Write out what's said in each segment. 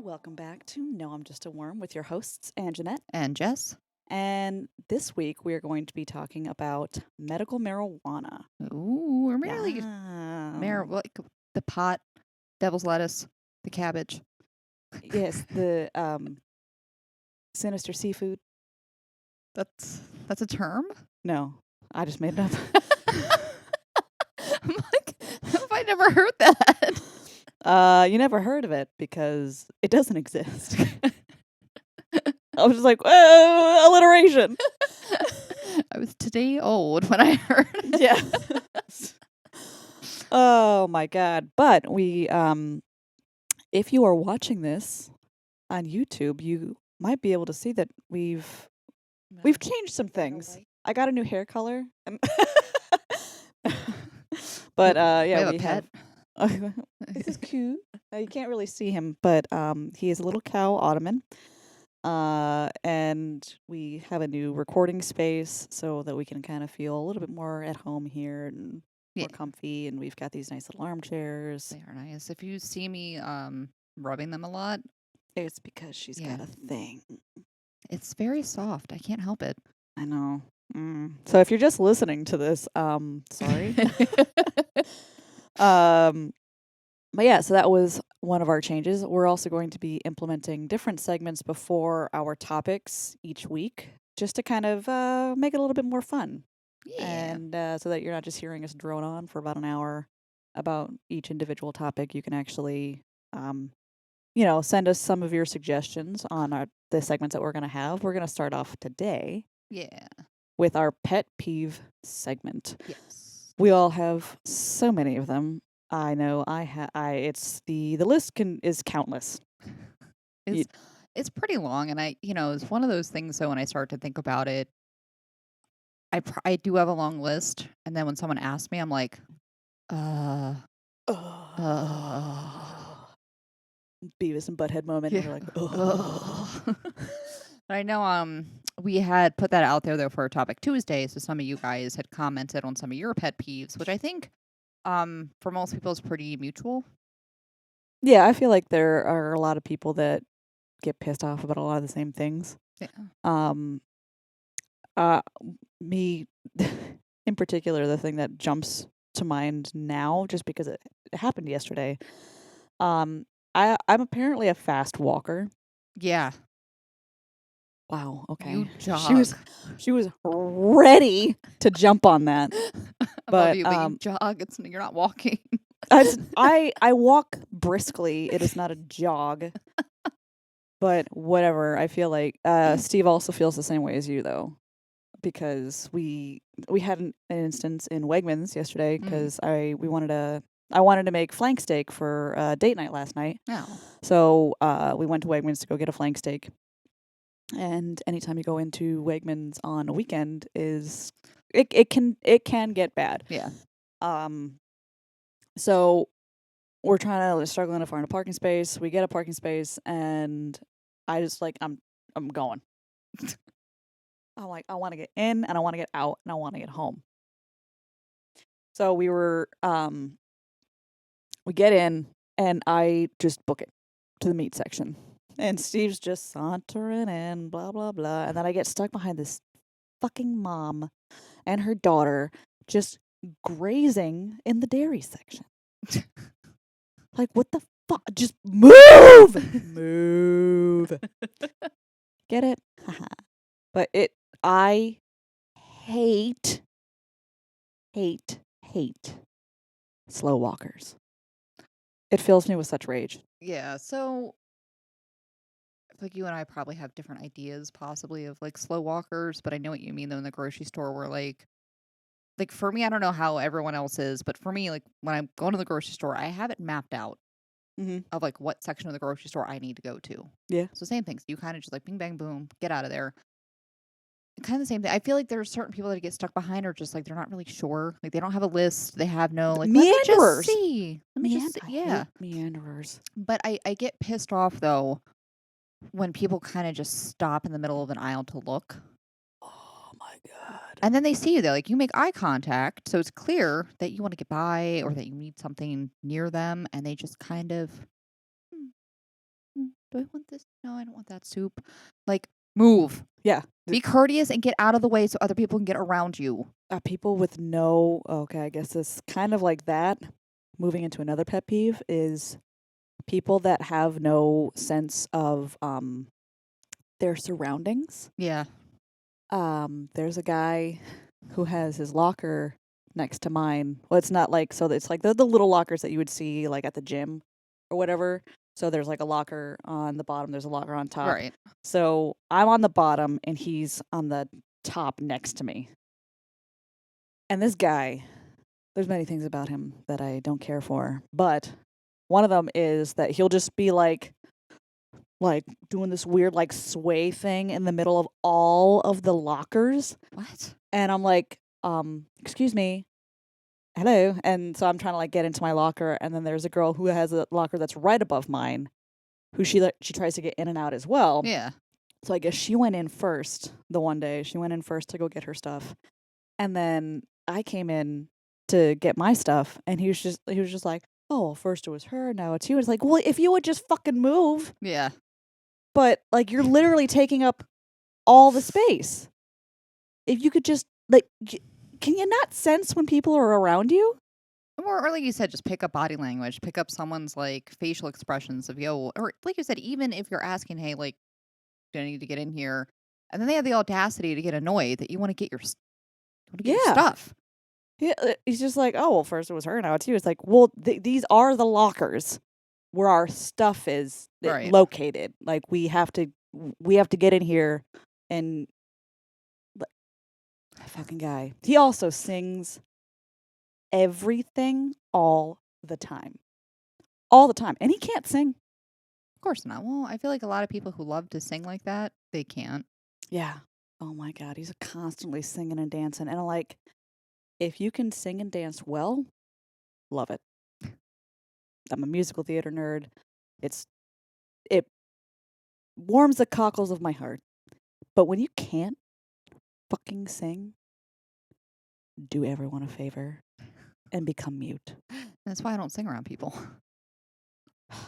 Welcome back to No, I'm Just a Worm with your hosts, Ann Jeanette. And Jess? And this week we are going to be talking about medical marijuana. Ooh, or maybe like Yeah. like the pot, devil's lettuce, the cabbage. Yes, the sinister seafood. That's a term? No, I just made it up. I'm like, have I never heard that? You never heard of it because it doesn't exist. I was just like, whoa, alliteration. I was today old when I heard it. Yeah. Oh my God. But if you are watching this on YouTube, you might be able to see that we've changed some things. I got a new hair color. But yeah, we have a we pet. have. This is cute. You can't really see him, but he is a little cow ottoman. And we have a new recording space so that we can kind of feel a little bit more at home here and Yeah. more comfy. And we've got these nice little armchairs. They are nice. If you see me rubbing them a lot, It's because she's got Yeah. a thing. it's very soft. I can't help it. I know. So if you're just listening to this, sorry. But yeah, so that was one of our changes. We're also going to be implementing different segments before our topics each week, just to kind of make it a little bit more fun, Yeah. and so that you're not just hearing us drone on for about an hour about each individual topic. You can actually, send us some of your suggestions on the segments that we're going to have. We're going to start off today Yeah. with our pet peeve segment. Yes. We all have so many of them. I know it's the list is countless. It's pretty long, and it's one of those things. So when I start to think about it, I do have a long list, and then when someone asks me, I'm like, uh, Beavis and Butthead moment. yeah. And you're like, But I know we had put that out there though for Topic Tuesday, so some of you guys had commented on some of your pet peeves, which I think for most people is pretty mutual. Yeah, I feel like there are a lot of people that get pissed off about a lot of the same things. Yeah. Um, me in particular, the thing that jumps to mind now, just because it happened yesterday. I'm apparently a fast walker. Yeah. Wow. Okay. You She was ready to jump on that. I love you, but But you jog. You're not walking. I walk briskly. It is not a jog. But whatever. I feel like Steve also feels the same way as you though, because we had an instance in Wegmans yesterday because I wanted to make flank steak for date night last night. No. So we went to Wegmans to go get a flank steak. And anytime you go into Wegmans on a weekend it can get bad. Yeah. So we're struggling to find a parking space. We get a parking space and I just I'm going. I'm like, I want to get in and I want to get out and I want to get home. So we get in and I just book it to the meat section. And Steve's just sauntering in, blah, blah, blah. And then I get stuck behind this fucking mom and her daughter just grazing in the dairy section. Like, what the fuck? Just move! Move. Get it? But I hate slow walkers. It fills me with such rage. Yeah. So like you and I probably have different ideas possibly of like slow walkers, but I know what you mean though in the grocery store where like for me, I don't know how everyone else is, but for me, like when I'm going to the grocery store, I have it mapped out of like what section of the grocery store I need to go to. Yeah. So same things. You kind of just like bing bang boom, get out of there. Kind of the same thing. I feel like there are certain people that get stuck behind or just like they're not really sure. Like they don't have a list. They have no like Meanderers. Let me just see. Let me just see. I Yeah. hate meanderers. But I get pissed off though when people kind of just stop in the middle of an aisle to look. Oh my God. And then they see you. They're like, you make eye contact. So it's clear that you want to get by or that you need something near them. And they just kind of Do I want this? No, I don't want that soup. Like, move. Yeah. Be courteous and get out of the way so other people can get around you. People with no, okay, I guess it's kind of like that. Moving into another pet peeve is people that have no sense of their surroundings. Yeah. There's a guy who has his locker next to mine. Well, it's not like, so it's like the little lockers that you would see like at the gym or whatever. So there's like a locker on the bottom, there's a locker on top. Right. So I'm on the bottom and he's on the top next to me. And this guy, there's many things about him that I don't care for, but one of them is that he'll just be like doing this weird like sway thing in the middle of all of the lockers. What? And I'm like, excuse me, hello. And so I'm trying to like get into my locker, and then there's a girl who has a locker that's right above mine, who she tries to get in and out as well. Yeah. So I guess she went in first the one day. She went in first to go get her stuff, and then I came in to get my stuff, and he was just like, oh, well, first it was her, now it's you. It's like, well, if you would just fucking move. Yeah. But like you're literally taking up all the space. If you could just like, can you not sense when people are around you? Or like you said, just pick up body language, pick up someone's like facial expressions of yo, or like you said, even if you're asking, hey, like, do I need to get in here? And then they have the audacity to get annoyed that you want to get your Yeah. stuff. Yeah, he's just like, oh, well, first it was her, now it's you. It's like, well, these are the lockers where our stuff is Right. located. Like we have to get in here, and fucking guy. He also sings everything all the time. All the time. And he can't sing. Of course not. Well, I feel like a lot of people who love to sing like that, they can't. Yeah. Oh my God. He's constantly singing and dancing. And I'm like, if you can sing and dance well, love it. I'm a musical theater nerd. It warms the cockles of my heart. But when you can't fucking sing, do everyone a favor and become mute. That's why I don't sing around people.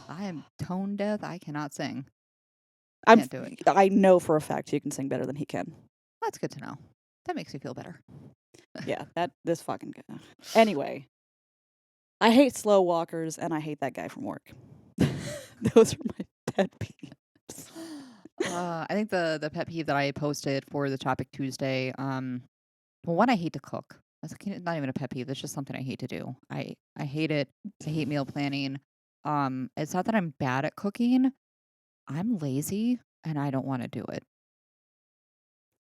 I am tone deaf. I cannot sing. Can't do it. I know for a fact you can sing better than he can. That's good to know. That makes me feel better. Yeah, this fucking guy. Anyway, I hate slow walkers and I hate that guy from work. Those are my pet peeves. I think the pet peeve that I posted for the topic Tuesday, well, one, I hate to cook. That's not even a pet peeve. That's just something I hate to do. I hate it. I hate meal planning. It's not that I'm bad at cooking. I'm lazy and I don't want to do it.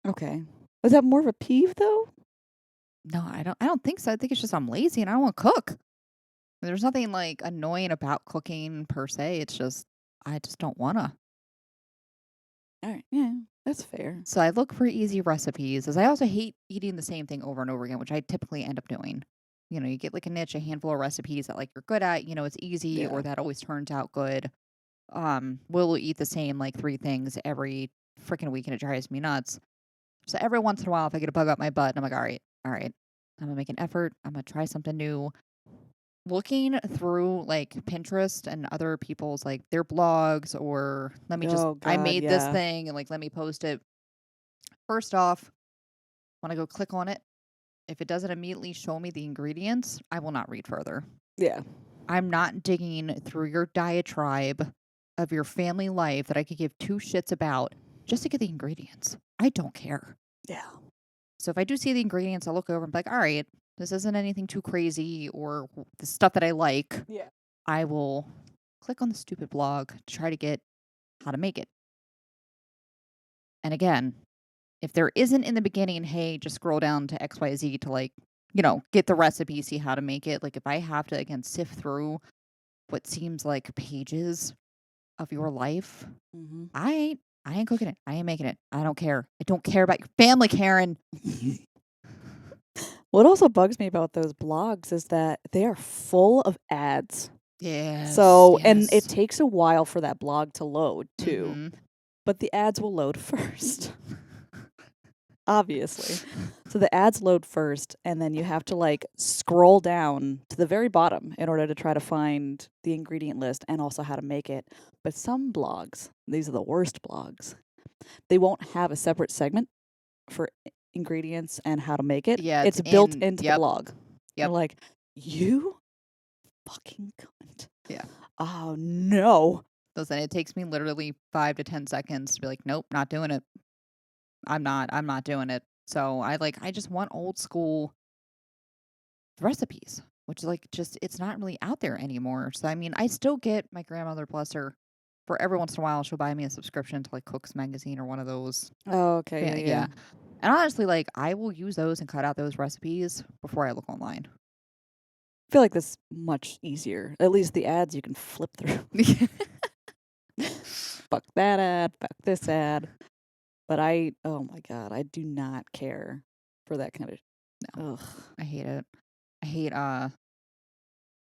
Okay. Was that more of a peeve though? No, I don't think so. I think it's just I'm lazy and I don't want to cook. There's nothing like annoying about cooking per se. It's just I just don't wanna. All right. Yeah, that's fair. So I look for easy recipes, as I also hate eating the same thing over and over again, which I typically end up doing. You know, you get like a niche, a handful of recipes that like you're good at, you know, it's easy or that always turns out good. We'll eat the same like 3 things every freaking week and it drives me nuts. So every once in a while, if I get a bug up my butt, I'm like, all right, I'm gonna make an effort. I'm gonna try something new. Looking through like Pinterest and other people's like their blogs, or let me just, Oh, I God, made this yeah. thing and like let me post it. First off, when I go click on it, if it doesn't immediately show me the ingredients, I will not read further. Yeah. I'm not digging through your diatribe of your family life that I could give 2 shits about just to get the ingredients. I don't care. Yeah. So if I do see the ingredients, I'll look over and be like, all right, this isn't anything too crazy or the stuff that I like. Yeah. I will click on the stupid blog to try to get how to make it. And again, if there isn't in the beginning, hey, just scroll down to XYZ to like, you know, get the recipe, see how to make it. Like if I have to, again, sift through what seems like pages of your life, Mm-hmm. I ain't cooking it. I ain't making it. I don't care. I don't care about your family, Karen. What also bugs me about those blogs is that they are full of ads. Yeah. So, and it takes a while for that blog to load too. Mhm. But the ads will load first. Obviously. So the ads load first, and then you have to like scroll down to the very bottom in order to try to find the ingredient list and also how to make it. But some blogs, these are the worst blogs, they won't have a separate segment for ingredients and how to make it. Yeah, it's It's built in. into the Yep. blog. You're Yep. like, you fucking cunt. Yeah. Oh no. Listen, it takes me literally 5 to 10 seconds to be like, nope, not doing it. I'm not doing it. So I just want old school recipes, which is like just it's not really out there anymore. So I mean, I still get my grandmother, bless her, for every once in a while she'll buy me a subscription to like Cook's Magazine or one of those. Oh, okay, Yeah, yeah, yeah. yeah. And honestly, like I will use those and cut out those recipes before I look online. I feel like this much easier. At least the ads you can flip through. Fuck that ad, fuck this ad. But oh my god, I do not care for that kind of. No, Ugh. I hate it. I hate I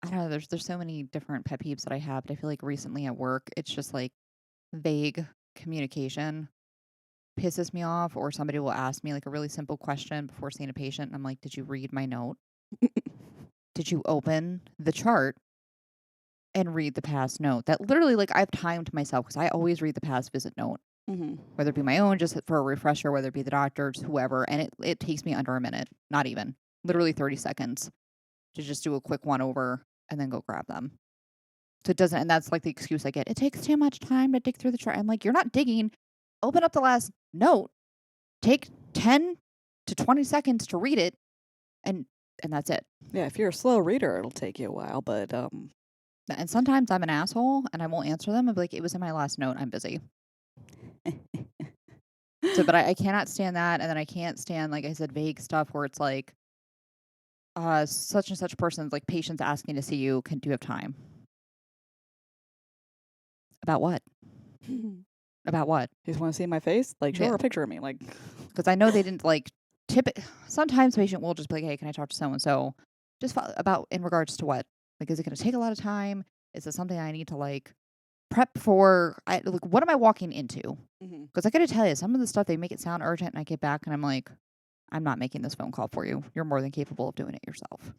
don't know, there's so many different pet peeves that I have, but I feel like recently at work, it's just like vague communication pisses me off, or somebody will ask me like a really simple question before seeing a patient, and I'm like, "Did you read my note? Did you open the chart and read the past note?" That literally, like, I've timed myself because I always read the past visit note, Mm-hmm. whether it be my own, just for a refresher, whether it be the doctor's, whoever, and it takes me under a minute, not even, literally 30 seconds to just do a quick one over and then go grab them. So it doesn't, and that's like the excuse I get. It takes too much time to dig through the chart. I'm like, you're not digging. Open up the last note, take 10 to 20 seconds to read it, and that's it. Yeah, if you're a slow reader, it'll take you a while, but And sometimes I'm an asshole and I won't answer them. I'll be like, it was in my last note. I'm busy. So, but I cannot stand that. And then I can't stand, like I said, vague stuff where it's like, such and such person's like patients asking to see you. Do you have time? About what? you About what? just want to see my face? Like, show Yeah. her a picture of me. Like, Because I know they didn't like tip it. Sometimes the patient will just be like, hey, can I talk to so and so? Just about in regards to what? Like, is it going to take a lot of time? Is it something I need to like prep for? Like, what am I walking into? Because I got to tell you, some of the stuff they make it sound urgent, and I get back and I'm like, I'm not making this phone call for you. You're more than capable of doing it yourself.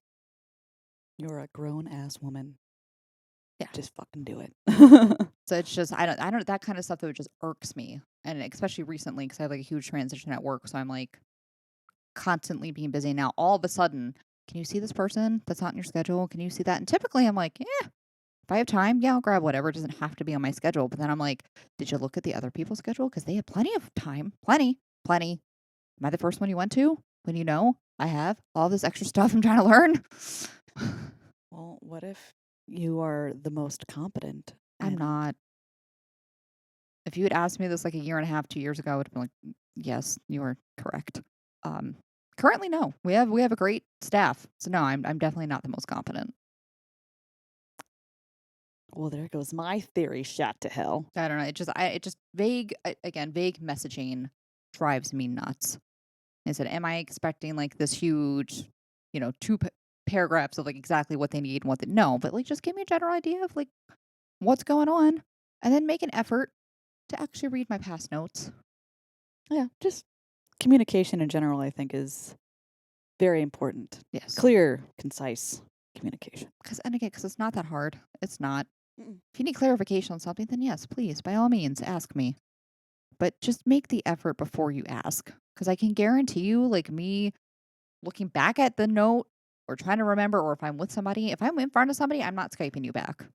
you're a grown ass woman. Yeah. Just fucking do it. So it's just I don't that kind of stuff that just irks me, and especially recently because I have like a huge transition at work, so I'm like constantly being busy. Now all of a sudden, can you see this person that's not in your schedule? Can you see that? And typically I'm like, yeah, if I have time, yeah, I'll grab whatever. It doesn't have to be on my schedule. But then I'm like, did you look at the other people's schedule? Because they have plenty of time. Plenty. Plenty. Am I the first one you went to when you know I have all this extra stuff I'm trying to learn? Well, what if you are the most competent? I'm not. If you had asked me this like a year and a half, 2 years ago, I would have been like, yes, you are correct. Um, Currently, no. We have a great staff. So no, I'm definitely not the most competent. Well, there goes my theory shot to hell. I don't know. It just vague again, vague messaging drives me nuts. I said, am I expecting like this huge, two paragraphs of like exactly what they need and what they no, but like just give me a general idea of like what's going on, and then make an effort to actually read my past notes. Yeah, just communication in general, I think, is very important. Yes, Clear, concise communication. because it's not that hard. It's not. Mm-mm. If you need clarification on something, then yes, please, by all means, ask me. But just make the effort before you ask. Because I can guarantee you, like me looking back at the note or trying to remember, or if I'm with somebody, if I'm in front of somebody, I'm not Skyping you back.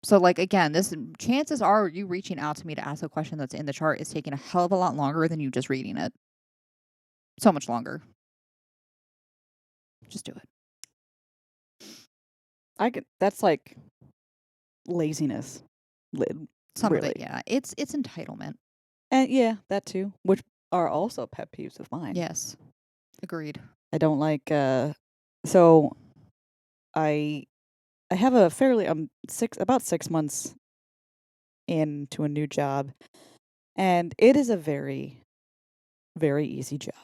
So, like, again, this chances are you reaching out to me to ask a question that's in the chart is taking a hell of a lot longer than you just reading it. So much longer. Just do it. That's like laziness. Some of Really. it, yeah. It's entitlement. And yeah, that too, which are also pet peeves of mine. Yes. Agreed. I don't like so I have a fairly about 6 months into a new job, and it is a very very easy job.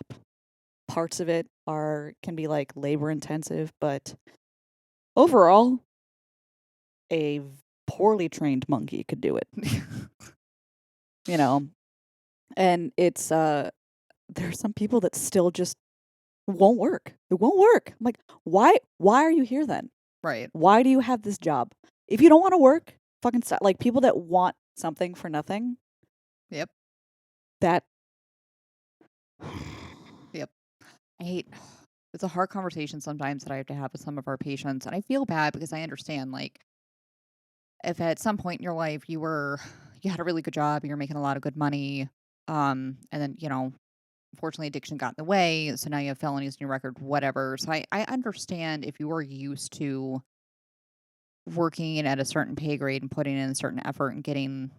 Parts of it can be like labor intensive, but overall a poorly trained monkey could do it. You know. And it's there are some people that still just won't work. It won't work. I'm like, why are you here then? Right. Why do you have this job? If you don't want to work, fucking stop. Like people that want something for nothing, Yep. that Yep. I hate it's a hard conversation sometimes that I have to have with some of our patients, and I feel bad because I understand, like, if at some point in your life you had a really good job, you're making a lot of good money, and then, unfortunately addiction got in the way, so now you have felonies in your record, whatever. So I understand if you were used to working at a certain pay grade and putting in a certain effort and getting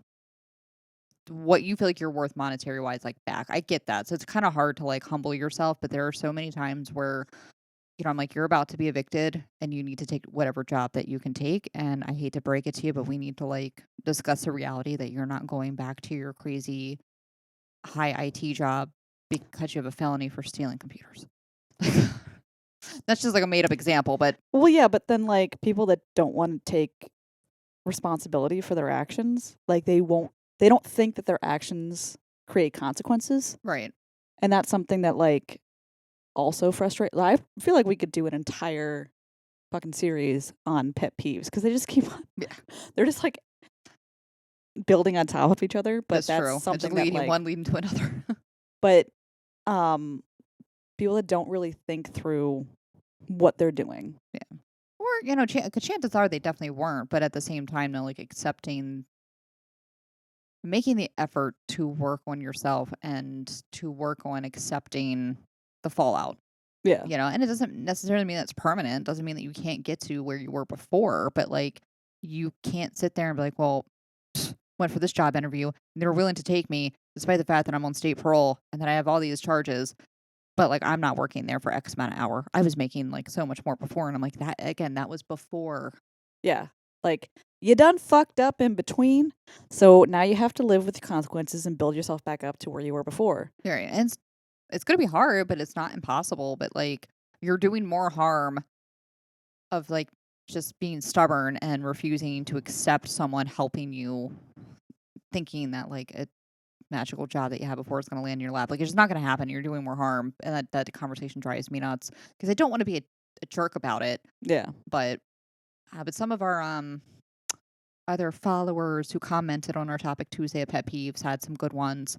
what you feel like you're worth monetary wise, like, back. I get that. So it's kind of hard to like humble yourself, but there are so many times where, I'm like, you're about to be evicted and you need to take whatever job that you can take. And I hate to break it to you, but we need to like discuss the reality that you're not going back to your crazy high IT job because you have a felony for stealing computers. That's just like a made up example, but well, yeah, but then like people that don't want to take responsibility for their actions, like they don't think that their actions create consequences. right. And that's something that like also frustrates. I feel like we could do an entire fucking series on pet peeves because they just keep on, Yeah, they're just like building on top of each other, but that's that's true. It's just something that leading like one leading to another. but um people that don't really think through what they're doing. Yeah. Or, 'cause chances are they definitely weren't, but at the same time, no, like accepting making the effort to work on yourself and to work on accepting the fallout, Yeah. and it doesn't necessarily mean that's permanent. Doesn't mean that you can't get to where you were before, but like you can't sit there and be like, well, went for this job interview and they were willing to take me despite the fact that I'm on state parole and that I have all these charges, but like I'm not working there for X amount of hour. I was making like so much more before. And I'm like, that again, that was before. Yeah. Like you done fucked up in between, so now you have to live with the consequences and build yourself back up to where you were before. Right. And it's gonna be hard, but it's not impossible. But like you're doing more harm of like just being stubborn and refusing to accept someone helping you, thinking that like a magical job that you had before is going to land in your lap. Like it's just not going to happen. You're doing more harm, and that conversation drives me nuts because I don't want to be a jerk about it. Yeah. But some of our other followers who commented on our topic Tuesday of pet peeves had some good ones.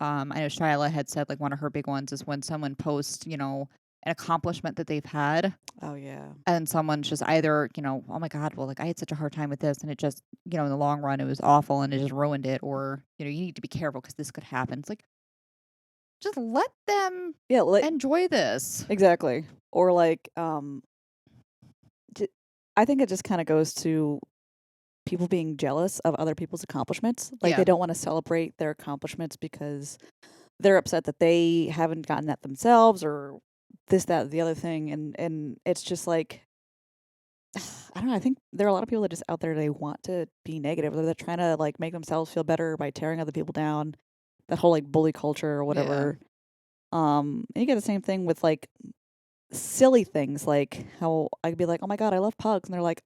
I know Shyla had said like one of her big ones is when someone posts, an accomplishment that they've had. Oh yeah. And someone's just either, oh my God, well, like I had such a hard time with this and it just, in the long run, it was awful and it just ruined it. Or, you need to be careful because this could happen. It's like, just let them Yeah, like enjoy this. exactly. Or like I think it just kind of goes to people being jealous of other people's accomplishments. Like they Yeah. don't want to celebrate their accomplishments because they're upset that they haven't gotten that themselves or this, that, the other thing. And it's just like, I don't know. I think there are a lot of people that just out there, they want to be negative. They're trying to like make themselves feel better by tearing other people down. That whole like bully culture or Yeah. whatever. And you get the same thing with like silly things like how I could be like, "Oh my god, I love pugs." And they're like,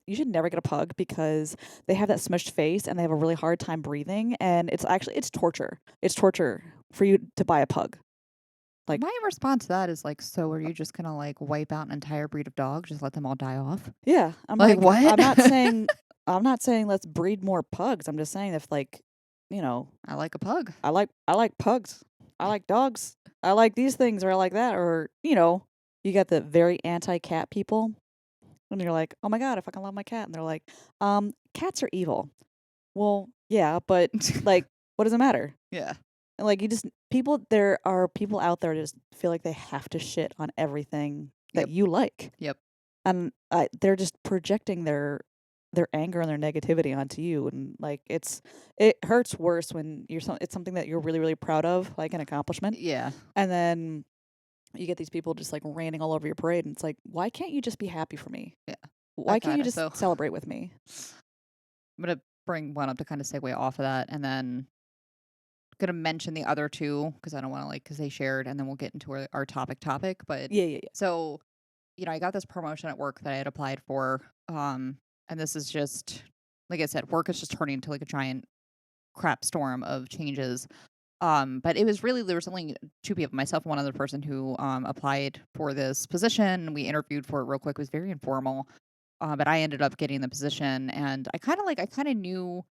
you should never get a pug because they have that smushed face and they have a really hard time breathing and it's torture. It's torture for you to buy a pug." Like, My response to that is like, so are you just going to like wipe out an entire breed of dogs? Just let them all die off? yeah, I'm Like, like, what? I'm not saying let's breed more pugs. I'm just saying if like, you know, I like a pug. I like pugs. I like dogs. I like these things or I like that or, you know, you got the very anti-cat people. And you're like, "Oh my god, I fucking love my cat." And they're like, cats are evil." Well, yeah, but like, what does it matter? Yeah. And like, there are people out there that just feel like they have to shit on everything that Yep. you like, Yep. and they're just projecting their anger and their negativity onto you, and like, it hurts worse when it's something that you're really really proud of, like an accomplishment, Yeah. and then you get these people just like ranting all over your parade, and it's like, why can't you just be happy for me? Yeah. Why can't you Okay. just So celebrate with me? I'm going to bring one up to kind of segue off of that and then gonna mention the other two because I don't want to like because they shared, and then we'll get into our topic. But Yeah, yeah, yeah. so I got this promotion at work that I had applied for, and this is just like I said, work is just turning into like a giant crap storm of changes. But it was really there was only two people, myself and one other person who applied for this position. We interviewed for it real quick. It was very informal. But I ended up getting the position, and I kind of knew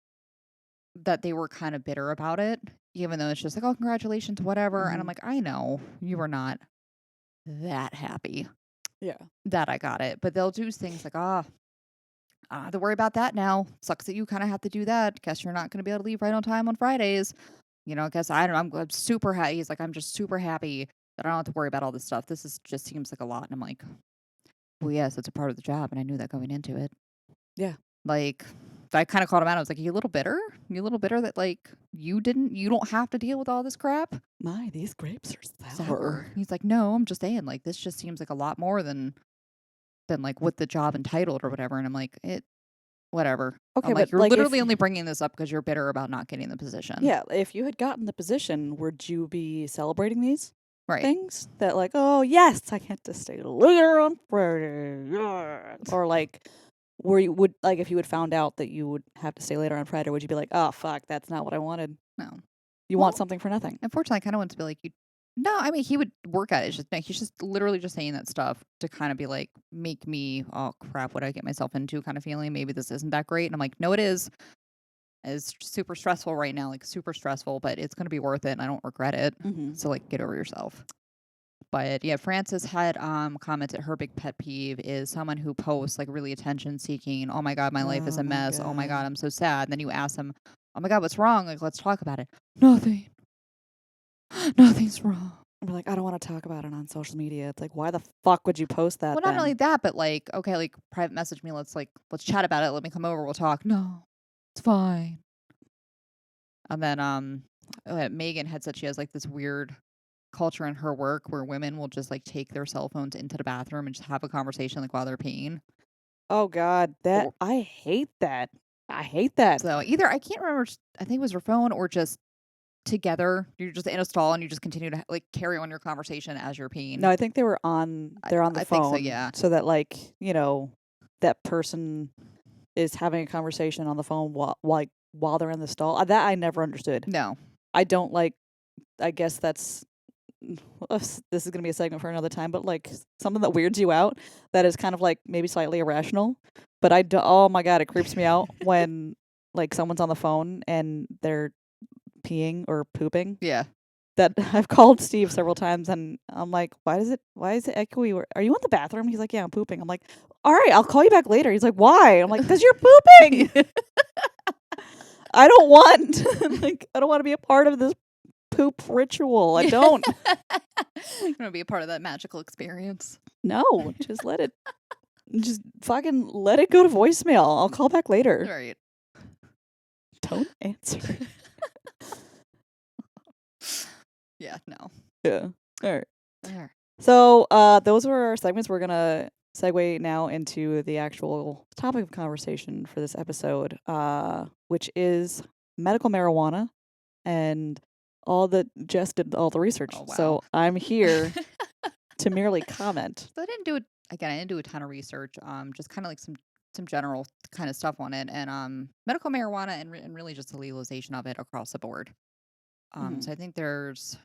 that they were kind of bitter about it, even though it's just like, oh, congratulations, whatever. And I'm Mhm. like, I know you were not that happy Yeah. that I got it, but they'll do things like, I don't have to worry about that now. Sucks that you kind of have to do that. Guess you're not going to be able to leave right on time on Fridays. Guess I don't know. I'm super happy. He's like, I'm just super happy that I don't have to worry about all this stuff. This is just seems like a lot. And I'm like, well, yes, it's a part of the job. And I knew that going into it. Yeah. Like, I kind of called him out. I was like, you a little bitter? You a little bitter that, like, you don't have to deal with all this crap? My, these grapes are Sour. sour. He's like, no, I'm just saying, like, this just seems like a lot more than like what the job entitled or whatever. And I'm like, whatever. Okay, I'm but like, you're like literally only bringing this up because you're bitter about not getting the position. yeah, if you had gotten the position, would you be celebrating these Right. things? That like, oh yes, I get to stay later on Friday. Yeah. Or like, where you would like if you had found out that you would have to stay later on Friday, would you be like, oh fuck, that's not what I wanted. No. You want Well, something for nothing. unfortunately, I kind of want to be like, you. No, I mean, he would work at it. It's just, no, he's just literally just saying that stuff to kind of be like, make me, oh crap, what did I get myself into kind of feeling. Maybe this isn't that great. And I'm like, no, it is. It's super stressful right now, like super stressful, but it's going to be worth it. And I don't regret it. Mm-hmm. So, like, get over yourself. But yeah, Frances had commented her big pet peeve is someone who posts like really attention seeking. Oh my god, my life is Oh a my mess. Oh my god, god. I'm so sad. And then you ask them, oh my god, what's wrong? Like, let's talk about it. Nothing. Nothing's wrong. I'm like, I don't want to talk about it on social media. It's like, why the fuck would you post that Well, not only then? that, but like, okay, like private message me. Let's chat about it. Let me come over. We'll talk. No, it's fine. And then Megan had said she has like this weird culture in her work where women will just like take their cell phones into the bathroom and just have a conversation like while they're peeing. Oh god, that Or I hate that. I hate that. so either I can't remember. I think it was her phone or just together. You're just in a stall and you just continue to like carry on your conversation as you're No, peeing. I think they're on the I think so. phone Yeah. so that like, that person is having a conversation on the phone while they're in the stall. That I never understood. No. I don't like I guess that's this is going to be a segment for another time, but like something that weirds you out that is kind of like maybe slightly irrational, but oh my god, it creeps me out when like someone's on the phone and they're peeing or pooping. Yeah. That I've called Steve several times and I'm like, why is it echoey? Are you in the bathroom? He's like, yeah, I'm pooping. I'm like, all right, I'll call you back later. He's like, why? I'm like, because you're pooping. I don't want I don't want to be a part of this poop ritual. I don't. You're gonna be a part of that magical experience. No, just fucking let it go to voicemail. I'll call back later. Right. Don't answer. Yeah, no. Yeah. All right. There. So, those were our segments. We're gonna segue now into the actual topic of conversation for this episode, which is medical marijuana, and Jess did all the research. Oh, wow. So I'm here to merely comment. So I didn't do a ton of research. Just kind of like some general kind of stuff on it, and medical marijuana and really just the legalization of it across the board. So I think there's,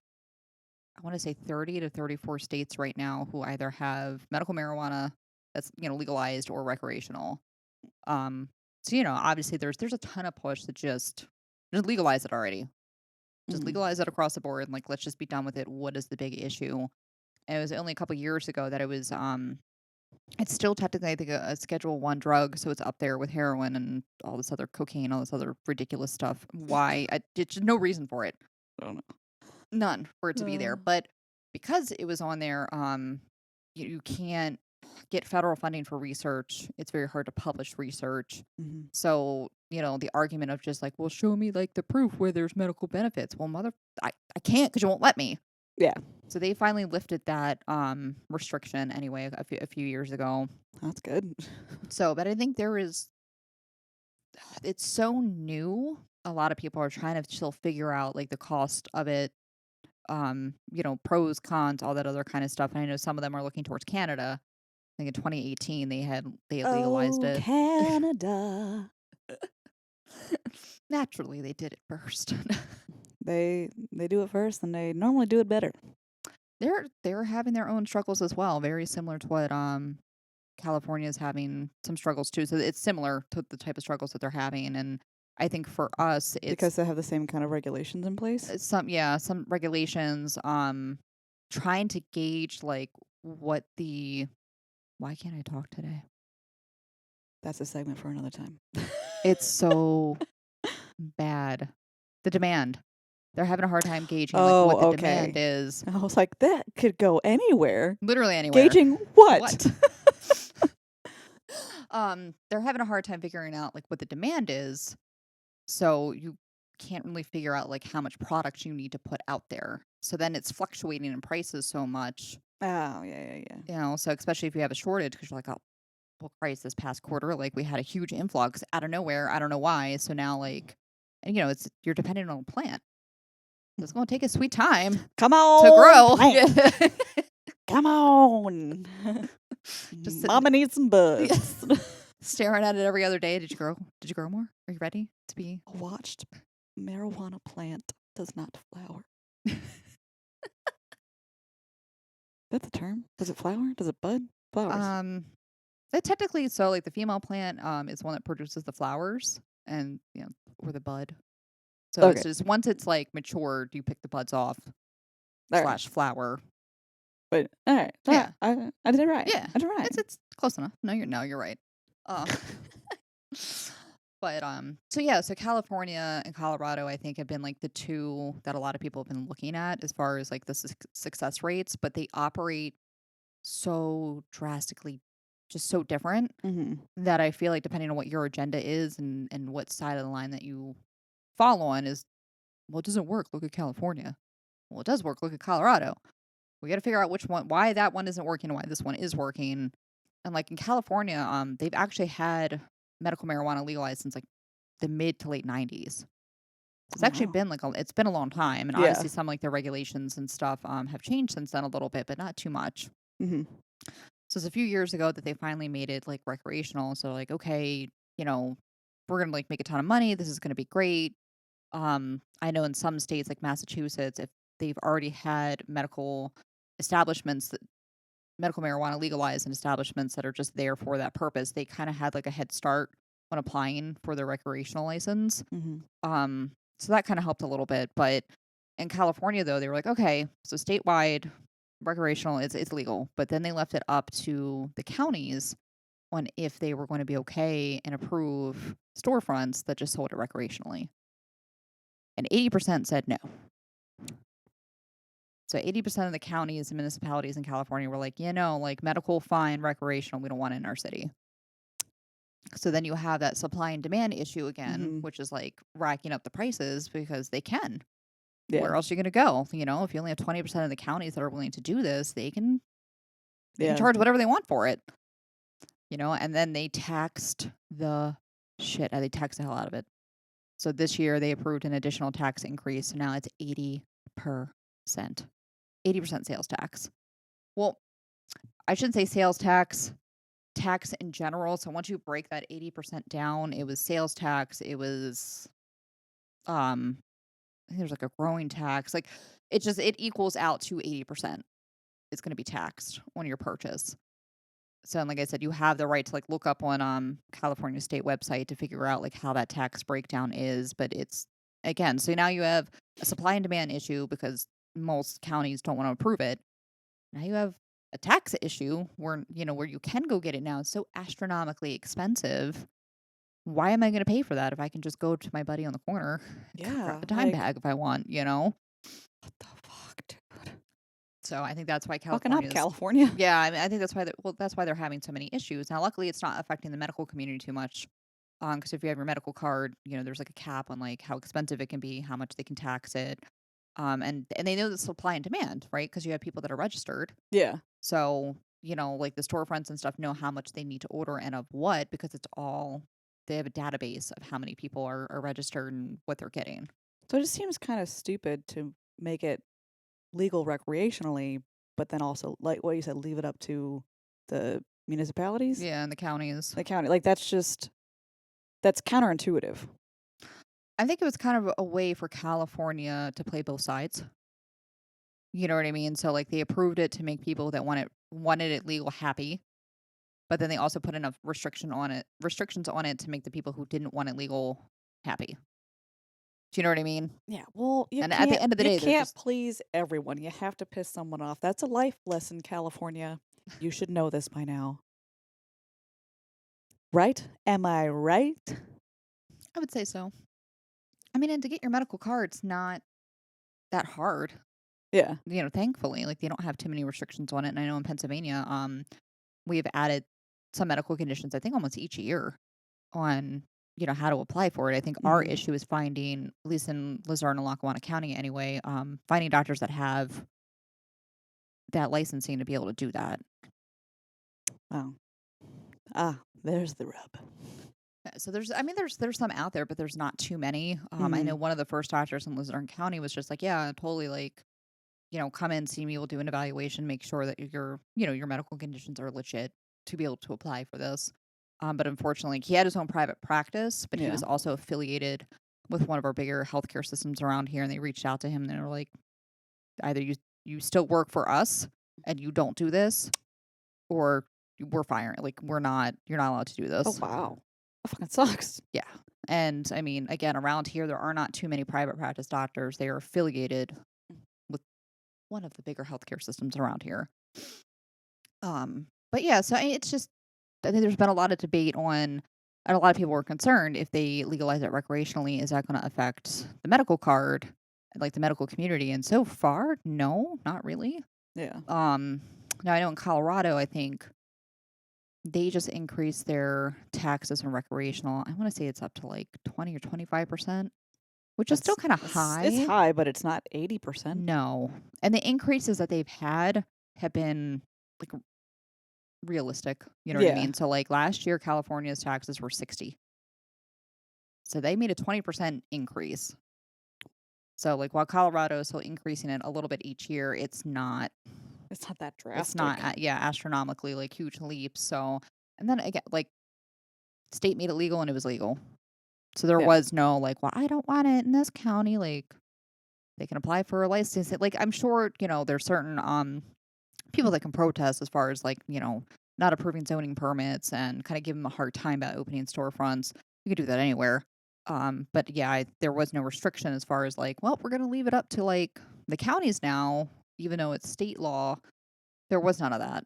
I want to say 30 to 34 states right now who either have medical marijuana that's legalized or recreational. So obviously there's a ton of push to just legalize it already. Just Mhm. legalize it across the board and like let's just be done with it. What is the big issue? And it was only a couple years ago that it was it's still technically I think a Schedule 1 drug, so it's up there with heroin and all this other cocaine, all this other ridiculous stuff. Why? There's no reason for it. I don't know. None for it to be there. Uh. But because it was on there, you can't get federal funding for research. It's very hard to publish research. Mhm. So, the argument of just like, well, show me like the proof where there's medical benefits. Well, I can't because you won't let me. Yeah. So they finally lifted that restriction anyway a few years ago. That's good. So, but I think it's so new. A lot of people are trying to still figure out like the cost of it, pros, cons, all that other kind of stuff. And I know some of them are looking towards Canada. I think in 2018 they had legalized Oh, it. Canada. Naturally, they did it first. They do it first, and they normally do it better. They're having their own struggles as well, very similar to what California is having some struggles too. So it's similar to the type of struggles that they're having, and I think for us, it's Because they have the same kind of regulations in place. some regulations. Trying to gauge like what the why can't I talk today? That's a segment for another time. It's so bad. The demand. They're having a hard time gauging like what the Oh, demand okay. is. I was like, that could go anywhere. Literally anywhere. Gauging what? What? They're having a hard time figuring out like what the demand is. So you can't really figure out like how much product you need to put out there. So then it's fluctuating in prices so much, Oh, yeah. so especially if you have a shortage because you're like, oh, well, Christ, this past quarter, like we had a huge influx out of nowhere. I don't know why. So now like, and it's, you're dependent on a plant. So it's going to take a sweet time Come to on, grow. plant. Come on. Just sitting, Mama needs some buds. staring at it every other day. Did you grow? Did you grow more? Are you ready to be? Watched marijuana plant does not flower. That's a term. Does it flower? Does it bud? Flowers. That technically, so like the female plant is one that produces the flowers and or the bud. So it's Okay. just once it's like matured, you pick the buds off All right. / flower. But all right. Yeah. I did it right. Yeah, I did it right. it's close enough. No, you're right. Uh, but so California and Colorado, I think, have been like the two that a lot of people have been looking at as far as like the success rates, but they operate so drastically, just so different Mm-hmm. that I feel like depending on what your agenda is and what side of the line that you fall on is, well, it doesn't work. Look at California. Well, it does work. Look at Colorado. We got to figure out which one, why that one isn't working and why this one is working. And like in California, they've actually had medical marijuana legalized since like the mid to late 90s. So it's actually Wow. been it's been a long time. And Yeah. obviously some like their regulations and stuff have changed since then a little bit, but not too much. Mm-hmm. So it's a few years ago that they finally made it like recreational. So like, okay, we're gonna like make a ton of money. This is gonna be great. I know in some states like Massachusetts, if they've already had medical establishments, medical marijuana legalized in establishments that are just there for that purpose, they kind of had like a head start when applying for their recreational license. Mm-hmm. So that kind of helped a little bit. But in California, though, they were like, okay, so statewide recreational it's legal, but then they left it up to the counties on if they were going to be okay and approve storefronts that just sold it recreationally. And 80% said no. So 80% of the counties and municipalities in California were like, like medical, fine, recreational, we don't want it in our city. So then you have that supply and demand issue again, Mm-hmm. which is like racking up the prices because they can. Yeah. Where else are you going to go? If you only have 20% of the counties that are willing to do this, they can charge whatever they want for it. And then they taxed the shit. They taxed the hell out of it. So this year they approved an additional tax increase. So now it's 80%. 80% sales tax. Well, I shouldn't say sales tax in general. So once you break that 80% down, it was sales tax. It was, I think there's like a growing tax. Like it equals out to 80%. It's going to be taxed on your purchase. So, and like I said, you have the right to like look up on California state website to figure out like how that tax breakdown is. But it's again, so now you have a supply and demand issue because most counties don't want to approve it. Now you have a tax issue where where you can go get it now. It's so astronomically expensive. Why am I going to pay for that if I can just go to my buddy on the corner and grab a dime bag if I want? What the fuck, dude? So I think that's why Fucking up, California. California. Yeah, I mean, I think that's why. That's why they're having so many issues. Now, luckily, it's not affecting the medical community too much. Because if you have your medical card, there's like a cap on like how expensive it can be, how much they can tax it. And they know the supply and demand, right? Because you have people that are registered. Yeah. So like the storefronts and stuff know how much they need to order and of what because they have a database of how many people are registered and what they're getting. So it just seems kind of stupid to make it legal recreationally, but then also, like what you said, leave it up to the municipalities. Yeah, and the counties. The county. Like that's counterintuitive. I think it was kind of a way for California to play both sides. You know what I mean? So, like, they approved it to make people that wanted it legal happy, but then they also put enough restrictions on it to make the people who didn't want it legal happy. Do you know what I mean? Yeah, well, And at the end of the you day, they're can't just please everyone. You have to piss someone off. That's a life lesson, California. You should know this by now. Right? Am I right? I would say so. I mean, and to get your medical card's not that hard. Yeah. Thankfully, like, they don't have too many restrictions on it. And I know in Pennsylvania, we've added some medical conditions, I think almost each year on, how to apply for it. I think our Mhm. issue is finding, at least in Luzerne and Lackawanna County anyway, finding doctors that have that licensing to be able to do that. Oh. Ah, there's the rub. So there's some out there, but there's not too many. I know Mhm. one of the first doctors in Luzerne County was just like, yeah, totally, like, come in, see me, we'll do an evaluation, make sure that your medical conditions are legit to be able to apply for this. But unfortunately, he had his own private practice, but he Yeah. was also affiliated with one of our bigger healthcare systems around here, and they reached out to him and they were like, either you still work for us and you don't do this, or we're firing. Like, you're not allowed to do Oh, this. wow. That fucking sucks. Yeah. And I mean, again, around here, there are not too many private practice doctors. They are affiliated with one of the bigger healthcare systems around here. But yeah, so it's just, I think there's been a lot of debate on, and a lot of people were concerned if they legalize it recreationally, is that going to affect the medical card, like the medical community? And so far, no, not really. Yeah. Um, Now I know in Colorado, I think they just increased their taxes on recreational. I want to say it's up to like 20 or 25%, which is still kind of It's high. high, but it's not 80%. No. And the increases that they've had have been like realistic. You know what I Yeah. mean? So, like, last year, California's taxes were 60. So they made a 20% increase. So, like, while Colorado is still increasing it a little bit each year, It's not that it's not, drastic. yeah, astronomically, like, huge leaps. So, and then again, like, state made it legal and it was legal. So there Yeah. was no, like, well, I don't want it in this county. Like, they can apply for a license. Like, I'm sure, there's certain people that can protest as far as, like, not approving zoning permits and kind of give them a hard time about opening storefronts. You could do that anywhere. But yeah, there was no restriction as far as, like, well, we're going to leave it up to, like, the counties now, even though it's state law. There was none of that,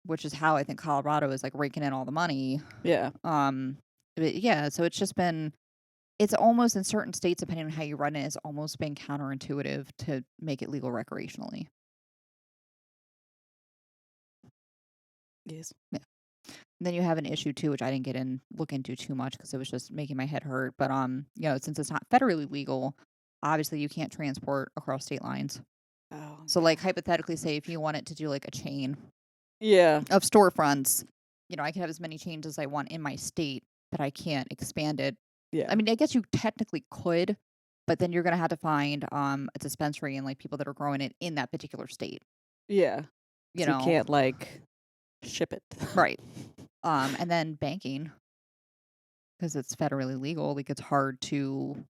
which is how I think Colorado is, like, raking in all the money. Yeah. Um, but yeah, so it's almost in certain states, depending on how you run it, it's almost been counterintuitive to make it legal recreationally. Yes. Yeah. And then you have an issue too, which I didn't look into too much because it was just making my head hurt. But since it's not federally legal, obviously you can't transport across state lines. Oh, So, like, hypothetically, say if you wanted to do like a chain yeah. of storefronts, I can have as many chains as I want in my state, but I can't expand it. I Yeah. mean, I guess you technically could, but then you're gonna have to find a dispensary and, like, people that are growing it in that particular state. Yeah. You So you know, can't, like, ship it. right? And then banking, because it's federally legal. Like, it's hard to,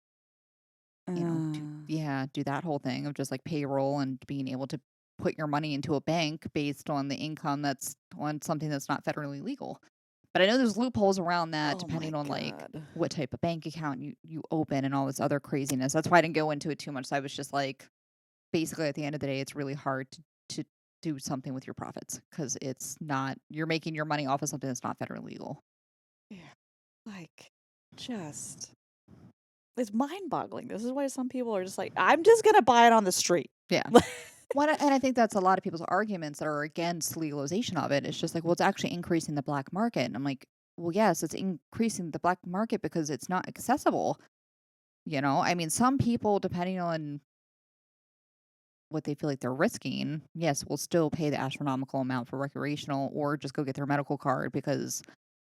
Uh, do that whole thing of just, like, payroll and being able to put your money into a bank based on the income that's on something that's not federally legal. But I know there's loopholes around that oh my depending on, like, god. what type of bank account you open and all this other craziness. That's why I didn't go into it too much. So I was just like, basically, at the end of the day, it's really hard to do something with your profits because it's not, you're making your money off of something that's not federally legal. Yeah. Like, just it's mind-boggling. This is why some people are just like, "I'm just gonna buy it on the street." Yeah. And I think that's a lot of people's arguments that are against legalization of it. It's just like, well, it's actually increasing the black market. And I'm like, well, yes, it's increasing the black market because it's not accessible. I mean, some people, depending on what they feel like they're risking, yes, will still pay the astronomical amount for recreational or just go get their medical card because,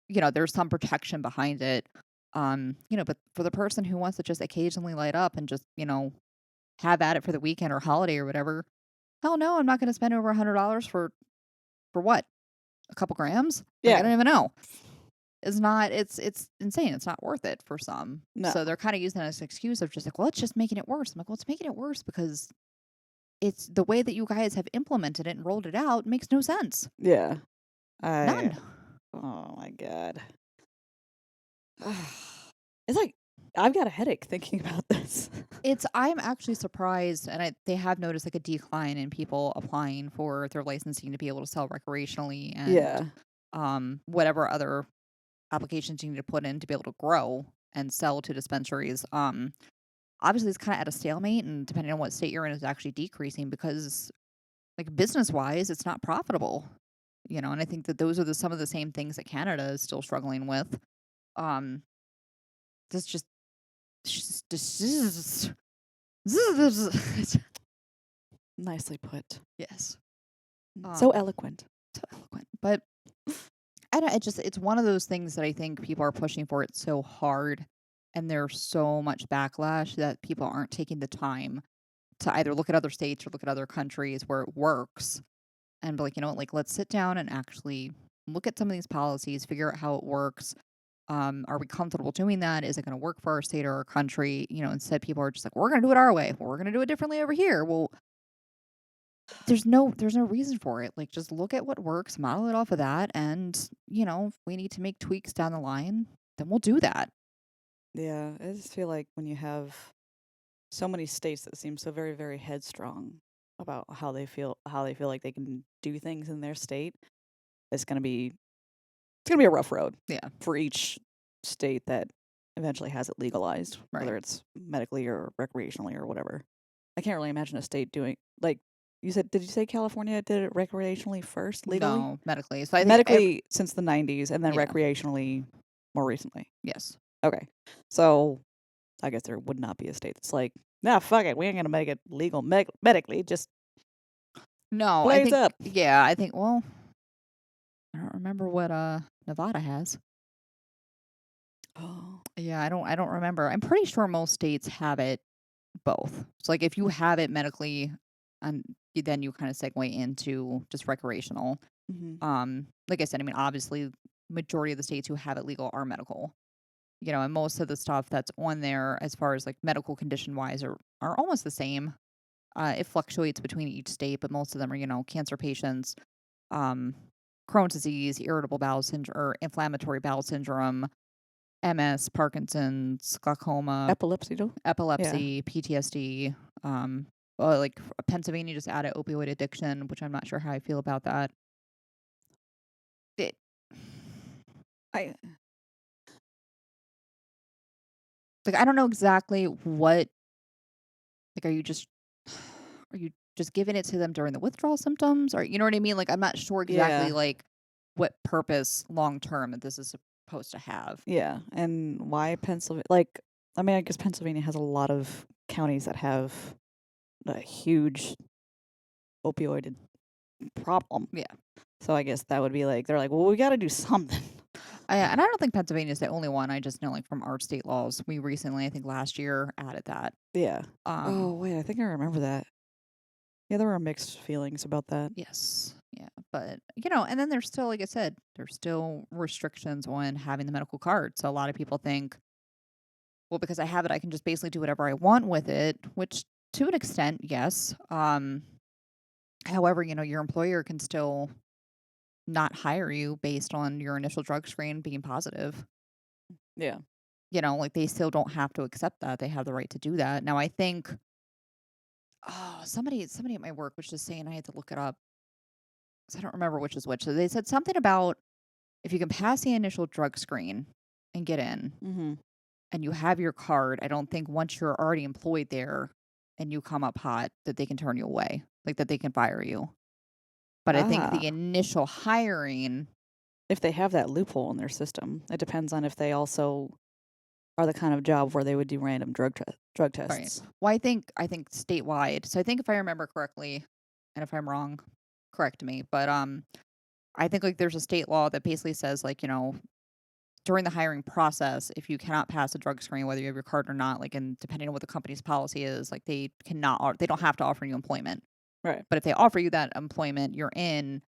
there's some protection behind it. But for the person who wants to just occasionally light up and just, have at it for the weekend or holiday or whatever, hell no, I'm not going to spend over $100 for what? A couple grams? Like, I Yeah. don't even know. is not it's insane. It's not worth it for some. No. So they're kind of using that as an excuse of just like, well, it's just making it worse. I'm like, well, it's making it worse because it's the way that you guys have implemented it and rolled it out makes no sense. Yeah. I None. Oh my god. It's like I've got a headache thinking about this. I'm actually surprised, and they have noticed like a decline in people applying for their licensing to be able to sell recreationally and Yeah. whatever other applications you need to put in to be able to grow and sell to dispensaries. Obviously it's kind of at a stalemate, and depending on what state you're in, is actually decreasing because, like business wise, it's not profitable. And I think that those are some of the same things that Canada is still struggling with. Um, this just, just Nicely put. yes. So Um, eloquent. so eloquent, but I don't. It's one of those things that I think people are pushing for it so hard, and there's so much backlash that people aren't taking the time to either look at other states or look at other countries where it works and be like, like let's sit down and actually look at some of these policies, figure out how it works. Are we comfortable doing that? Is it going to work for our state or our country? Instead people are just like, we're going to do it our way. We're going to do it differently over here. Well, there's no reason for it. Like, just look at what works, model it off of that, and if we need to make tweaks down the line, then we'll do that. Yeah, I just feel like when you have so many states that seem so very, very headstrong about how they feel like they can do things in their state, it's gonna be a rough road Yeah, for each state that eventually has it legalized, right. whether it's medically or recreationally or whatever. I can't really imagine a state doing like did you say California did it recreationally first, legally? No, medically. So I think Medically since the 90s and then yeah, recreationally more recently. yes. Okay. So I guess there would not be a state that's like, nah, fuck it. We ain't going to make it legal medically. Just No, I blaze think up. yeah, I think well, I don't remember what Nevada has. Oh. Yeah, I don't remember. I'm pretty sure most states have it both. So like if you have it medically, and then you kind of segue into just recreational. Mm-hmm. Like I said, I mean, obviously, majority of the states who have it legal are medical. And most of the stuff that's on there, as far as like medical condition wise, are almost the same. It fluctuates between each state, but most of them are cancer patients, um, Crohn's disease, irritable bowel syndrome, or inflammatory bowel syndrome, MS, Parkinson's, glaucoma, Epilepsy, though? Yeah. epilepsy, PTSD. Like Pennsylvania just added opioid addiction, which I'm not sure how I feel about that. It, I like I don't know exactly what. Like, are you just giving it to them during the withdrawal symptoms, or you know what I mean? Like, I'm not sure exactly Yeah. like what purpose long term that this is supposed to have. Yeah. And why Pennsylvania? Like, I mean, I guess Pennsylvania has a lot of counties that have a huge opioid problem. Yeah, So I guess that would be like, they're like, well, we got to do something. and I don't think Pennsylvania is the only one. I just know like from our state laws, we recently, I think last year, added that. Yeah. Um, Oh, wait. I think I remember that. Yeah, there were mixed feelings about that. yes, yeah, but and then there's still, like I said, there's still restrictions on having the medical card. So a lot of people think, well, because I have it, I can just basically do whatever I want with it, which to an extent, yes. However, your employer can still not hire you based on your initial drug screen being positive. Yeah. Like they still don't have to accept that. They have the right to do that. Now, I think, oh, somebody at my work was just saying I had to look it up. 'Cause I don't remember which is which. So they said something about if you can pass the initial drug screen and get in Mm-hmm. and you have your card, I don't think once you're already employed there and you come up hot that they can turn you away, like that they can fire you. But I think Ah. the initial hiring. If they have that loophole in their system. It depends on if they also are the kind of job where they would do random drug Right. tests. Well, I think statewide. So I think if I remember correctly, and if I'm wrong, correct me. But I think like there's a state law that basically says like during the hiring process, if you cannot pass a drug screen, whether you have your card or not, like and depending on what the company's policy is, like they don't have to offer you employment. Right. But if they offer you that employment, you're in,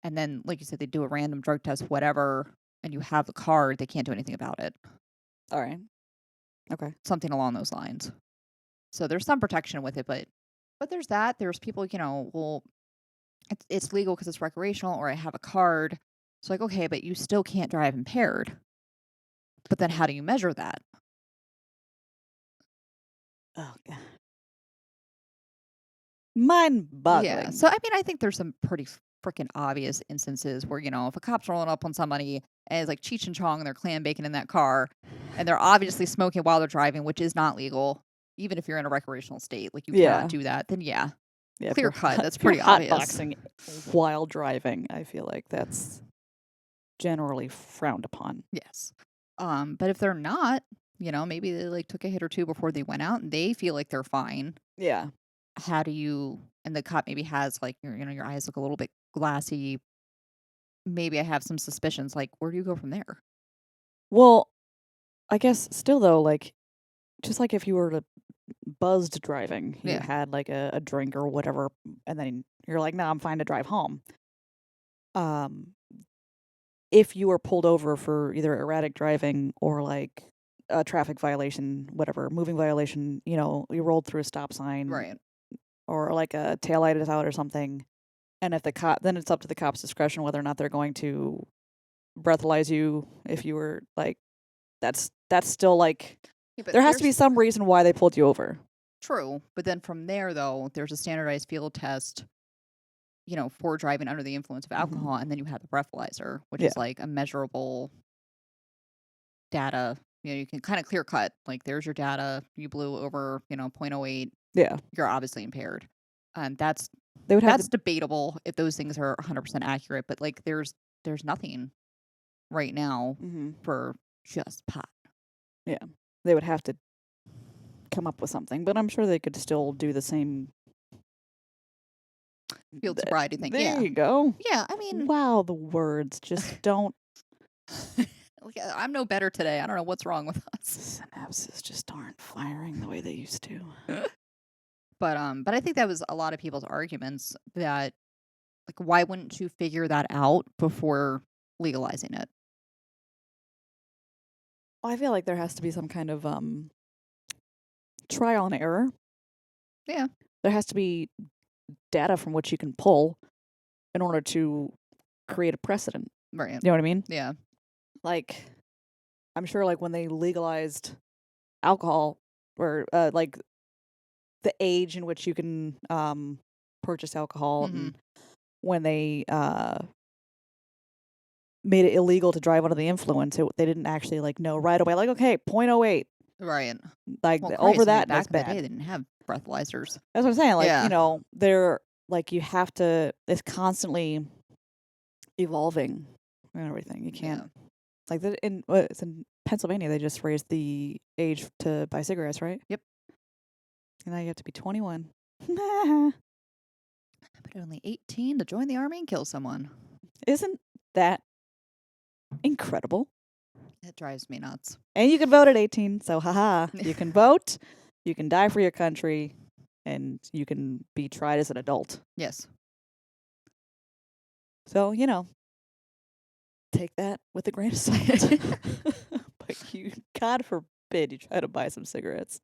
and then like you said, they do a random drug test, whatever. and you have the card, they can't do anything about it. All right. Okay. Something along those lines. So there's some protection with it, but there's that. There's people, well, it's legal because it's recreational, or I have a card. It's like, okay, but you still can't drive impaired. But then how do you measure that? Oh god. Mind Yeah. boggling. So I think there's some pretty freaking obvious instances where, if a cop's rolling up on somebody and it's like Cheech and Chong and they're clam baking in that car and they're obviously smoking while they're driving, which is not legal, even if you're in a recreational state, like you cannot Yeah. do that, then yeah. Yeah, Clear cut. That's if you're pretty obvious. hotboxing while driving, I feel like that's generally frowned upon. Yes. But if they're not, maybe they like took a hit or two before they went out and they feel like they're fine. Yeah. How do you, and the cop maybe has like your eyes look a little bit glassy. Maybe I have some suspicions. Like, where do you go from there? Well, I guess still though, like just like if you were to buzzed driving, you Yeah. had like a drink or whatever, and then you're like, no, I'm fine to drive home. If you were pulled over for either erratic driving or like a traffic violation, whatever, moving violation, you rolled through a stop sign Right. or like a taillight is out or something. And if the cop, then it's up to the cop's discretion whether or not they're going to breathalyze you if you were like, that's still like, Yeah, but there has to be there's some reason why they pulled you over. true. But then from there, though, there's a standardized field test, for driving under the influence of alcohol. And then you have the breathalyzer, which Yeah. is like a measurable data. You can kind of clear cut. Like, there's your data. You blew over, 0.08. Yeah. You're obviously impaired. And that's They would have that's debatable if those things are 100% accurate. But like, there's nothing right now for just pot. Yeah. They would have to come up with something, but I'm sure they could still do the same. Field sobriety thing. There Yeah. you go. Yeah. I mean, Wow, the words just don't. I'm no better today. I don't know what's wrong with us. Synapses just aren't firing the way they used to. But I think that was a lot of people's arguments that, like, why wouldn't you figure that out before legalizing it? I feel like there has to be some kind of trial and error. Yeah. There has to be data from which you can pull in order to create a precedent. Right. You know what I mean? Yeah. Like, I'm sure, like when they legalized alcohol, or like the age in which you can purchase alcohol, and when they made it illegal to drive under the influence, they didn't actually like know right away. Like, okay, 0.08. Right. Like Well, over Christ, that, back that's in the bad. day, they didn't have breathalyzers. That's what I'm saying. Like, Yeah. they're like, you have to. It's constantly evolving and everything. You can't. Yeah. It's like it's in Pennsylvania. They just raised the age to buy cigarettes, right? Yep. And now you have to be 21. But only 18 to join the army and kill someone. Isn't that incredible? It drives me nuts. And you can vote at 18, so haha. You can vote, you can die for your country, and you can be tried as an adult. Yes. So, take that with a grain of salt. But God forbid you try to buy some cigarettes.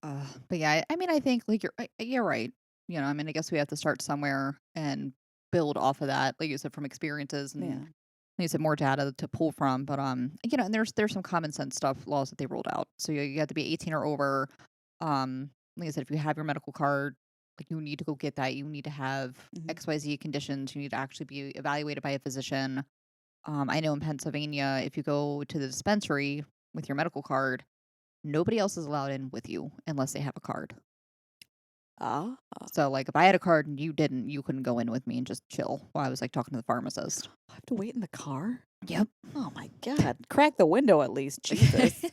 But yeah, I think like you're right. I guess we have to start somewhere and build off of that, like you said, from experiences and Yeah. like you said, more data to pull from. But and there's some common sense stuff, laws that they rolled out. So you have to be 18 or over. Like I said, if you have your medical card, like you need to go get that. You need to have XYZ conditions. You need to actually be evaluated by a physician. I know in Pennsylvania, if you go to the dispensary with your medical card, nobody else is allowed in with you unless they have a card. So, like, if I had a card and you didn't, you couldn't go in with me and just chill while I was, like, talking to the pharmacist. I have to wait in the car? Yep. Oh, my God. Crack the window at least. Jesus.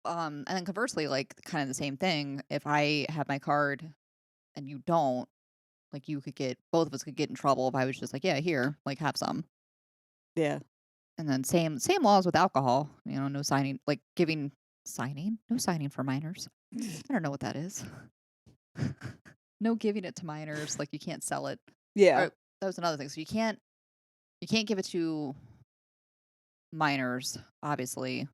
And then conversely, like, kind of the same thing. If I have my card and you don't, like, both of us could get in trouble if I was just like, yeah, here, like, have some. Yeah. And then same laws with alcohol. No signing, like no signing for minors. I don't know what that is. No giving it to minors, like you can't sell it. Yeah. Or, that was another thing. So you can't give it to minors, obviously.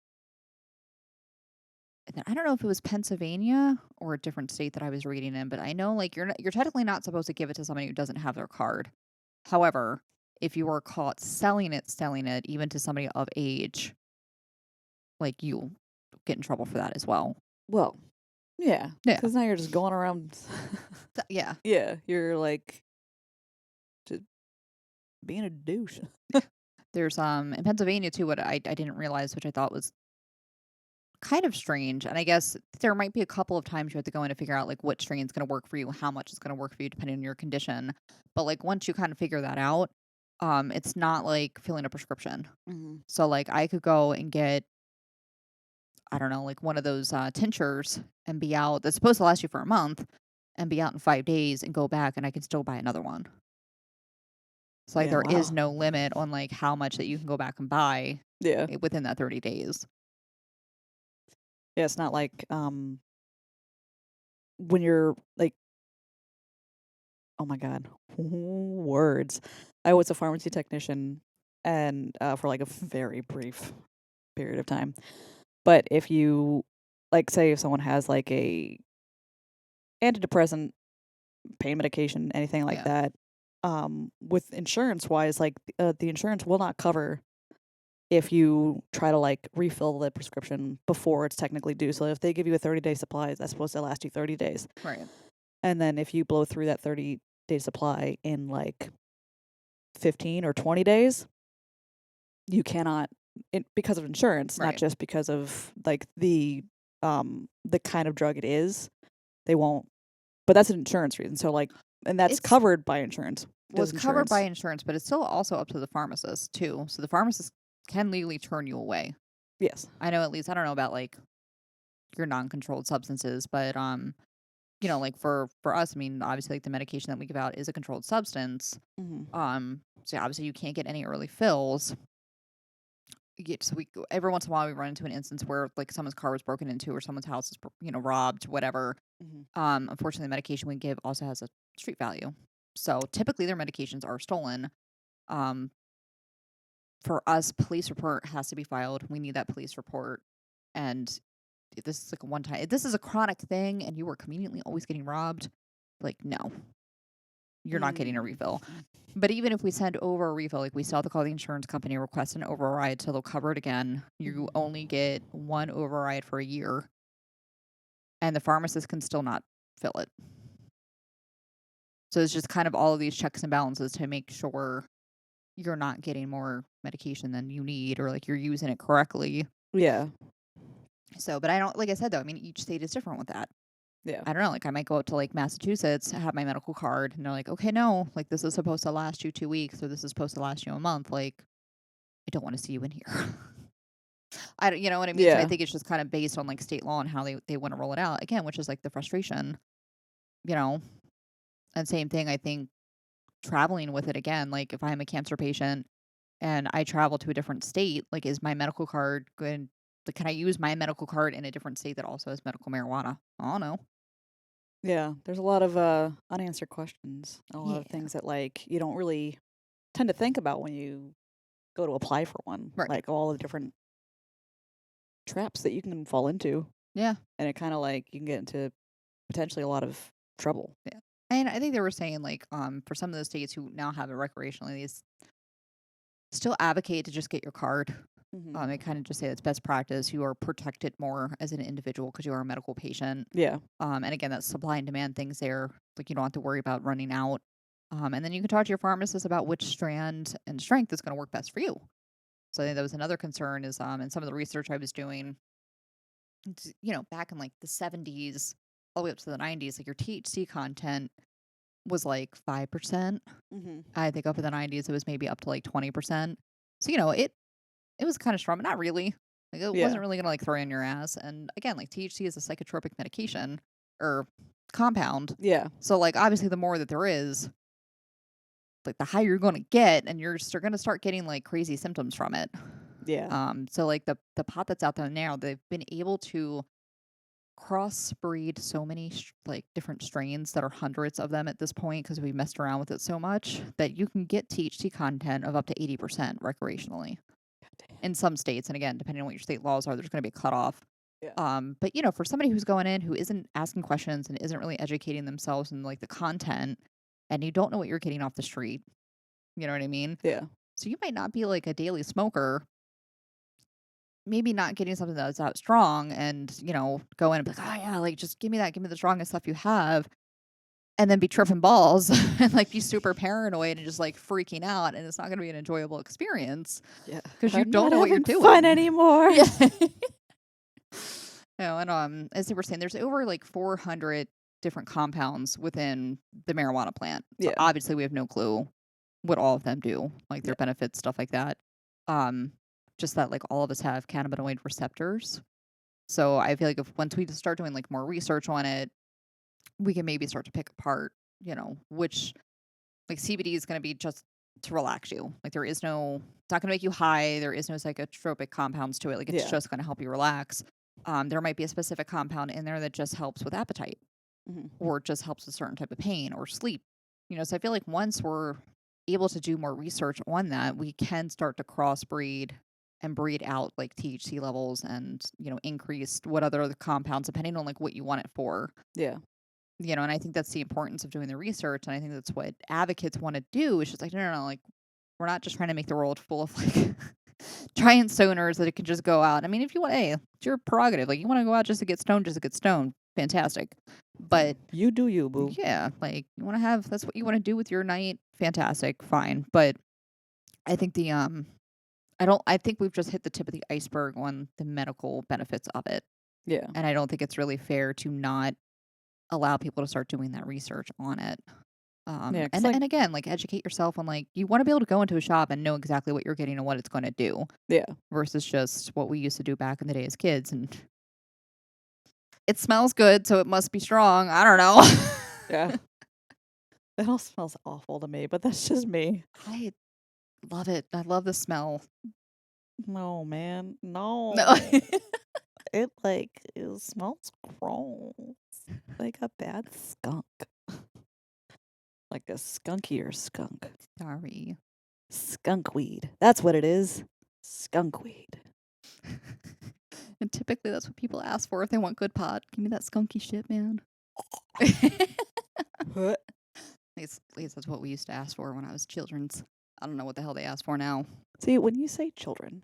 And then I don't know if it was Pennsylvania or a different state that I was reading in, but I know like you're technically not supposed to give it to somebody who doesn't have their card. However, if you were caught selling it even to somebody of age, like you get in trouble for that as well. Well, yeah, Yeah. because now you're just going around. Yeah. Yeah, you're like just being a douche. There's in Pennsylvania too what I didn't realize, which I thought was kind of strange. And I guess there might be a couple of times you have to go in to figure out like what strain's going to work for you, how much is going to work for you depending on your condition. But like once you kind of figure that out, it's not like filling a prescription. Mm-hmm. So like I could go and get I don't know, like one of those tinctures and be out that's supposed to last you for a month and be out in 5 days and go back and I can still buy another one. So like Yeah, there is wow. no limit on like how much that you can go back and buy Yeah. within that 30 days. Yeah, it's not like when you're like, oh my god, words. I was a pharmacy technician and for like a very brief period of time. But if you like say if someone has like a antidepressant, pain medication, anything like Yeah. that, with insurance wise, like the insurance will not cover if you try to like refill the prescription before it's technically due. So if they give you a 30-day supply, that's supposed to last you 30 days. Right. And then if you blow through that 30-day supply in like 15 or 20 days, you cannot because of insurance, not Right. just because of like the kind of drug it is. They won't, but that's an insurance reason. So like, and that's It's covered by insurance. was Does covered by insurance? insurance, but it's still also up to the pharmacist too. So the pharmacist can legally turn you away. Yes. I know at least I don't know about like your non-controlled substances, but like for us, I mean, obviously like the medication that we give out is a controlled substance. Mm-hmm. So obviously you can't get any early fills. So we every once in a while we run into an instance where like someone's car was broken into or someone's house is robbed, whatever. Mm-hmm. Unfortunately, the medication we give also has a street value. So typically their medications are stolen. Um, for us, police report has to be filed. We need that police report. And if this is like a one time, if this is a chronic thing and you were conveniently always getting robbed, like, no, you're not getting a refill. But even if we send over a refill, like we still have to call the insurance company, request an override so they'll cover it again. You only get one override for a year. And the pharmacist can still not fill it. So it's just kind of all of these checks and balances to make sure you're not getting more medication than you need or like you're using it correctly. Yeah. So, but I don't, like I said though, I mean, each state is different with that. Yeah. I don't know, like I might go out to like Massachusetts, have my medical card, and they're like, okay, no, like this is supposed to last you 2 weeks or this is supposed to last you a month. Like, I don't want to see you in here. I don't, you know what I mean? So I Yeah. think it's just kind of based on like state law and how they want to roll it out again, which is like the frustration, you know, and same thing, I think traveling with it again, like if I'm a cancer patient and I travel to a different state, like is my medical card good? Like, can I use my medical card in a different state that also has medical marijuana? I don't know. Yeah. There's a lot of unanswered questions, a lot Yeah. of things that like you don't really tend to think about when you go to apply for one. Right. Like all the different traps that you can fall into. Yeah. And it kind of like you can get into potentially a lot of trouble. Yeah. And I think they were saying like for some of the states who now have it recreationally, they still advocate to just get your card. Mm-hmm. They kind of just say it's best practice. You are protected more as an individual because you are a medical patient. Yeah. And again, that supply and demand things there. Like you don't have to worry about running out. And then you can talk to your pharmacist about which strand and strength is going to work best for you. So I think that was another concern is in some of the research I was doing, back in like the 70s all the way up to the 90s, like your THC content was like 5%. Mm-hmm. I think up in the 90s it was maybe up to like 20%. So, it was kind of strong, but not really. Like it Yeah. wasn't really gonna like throw you on your ass. And again, like THC is a psychotropic medication or compound. Yeah. So like obviously the more that there is, like the higher you're gonna get, and you're gonna start getting like crazy symptoms from it. Yeah. So like the pot that's out there now, they've been able to crossbreed so many like different strains that are hundreds of them at this point because we messed around with it so much that you can get THC content of up to 80% recreationally. in some states, and again, depending on what your state laws are, there's going to be a cutoff. Yeah. But for somebody who's going in who isn't asking questions and isn't really educating themselves in like the content, and you don't know what you're getting off the street, you know what I mean? Yeah. So you might not be like a daily smoker, maybe not getting something that's that strong, and go in and be like, oh yeah, like just give me the strongest stuff you have, and then be tripping balls and like be super paranoid and just like freaking out, and it's not going to be an enjoyable experience Yeah. because you I'm don't not know what you're having doing. fun anymore. Yeah. And as they were saying, there's over like 400 different compounds within the marijuana plant. So Yeah. obviously we have no clue what all of them do, like their Yeah. benefits, stuff like that. Um, just that like all of us have cannabinoid receptors. So I feel like if once we start doing like more research on it, we can maybe start to pick apart, which like CBD is going to be just to relax you. Like it's not going to make you high. There is no psychotropic compounds to it. Like it's Yeah. just going to help you relax. There might be a specific compound in there that just helps with appetite Mhm. or just helps with certain type of pain or sleep. So I feel like once we're able to do more research on that, we can start to crossbreed and breed out like THC levels and, increase what other compounds, depending on like what you want it for. Yeah. And I think that's the importance of doing the research. And I think that's what advocates want to do. Is just like, no, like we're not just trying to make the world full of like giant stoners that it can just go out. I mean, if you want, hey, it's your prerogative. Like you want to go out just to get stoned, fantastic. But you do you, boo. yeah, like you want to that's what you want to do with your night, fantastic, fine. But I think I think we've just hit the tip of the iceberg on the medical benefits of it. Yeah. And I don't think it's really fair to not allow people to start doing that research on it. Yeah, 'cause, And like, and again, like educate yourself on like you want to be able to go into a shop and know exactly what you're getting and what it's going to do yeah. versus just what we used to do back in the day as kids. And it smells good, so it must be strong. I don't know. Yeah. It all smells awful to me, but that's just me. I love it. I love the smell. No, man. No. No. It smells gross. Like a bad skunk. Like a skunkier skunk. Sorry. Skunk weed. That's what it is. Skunk weed. And typically that's what people ask for if they want good pot. Give me that skunky shit, man. What? At least that's what we used to ask for when I was children's. I don't know what the hell they ask for now. See, when you say children,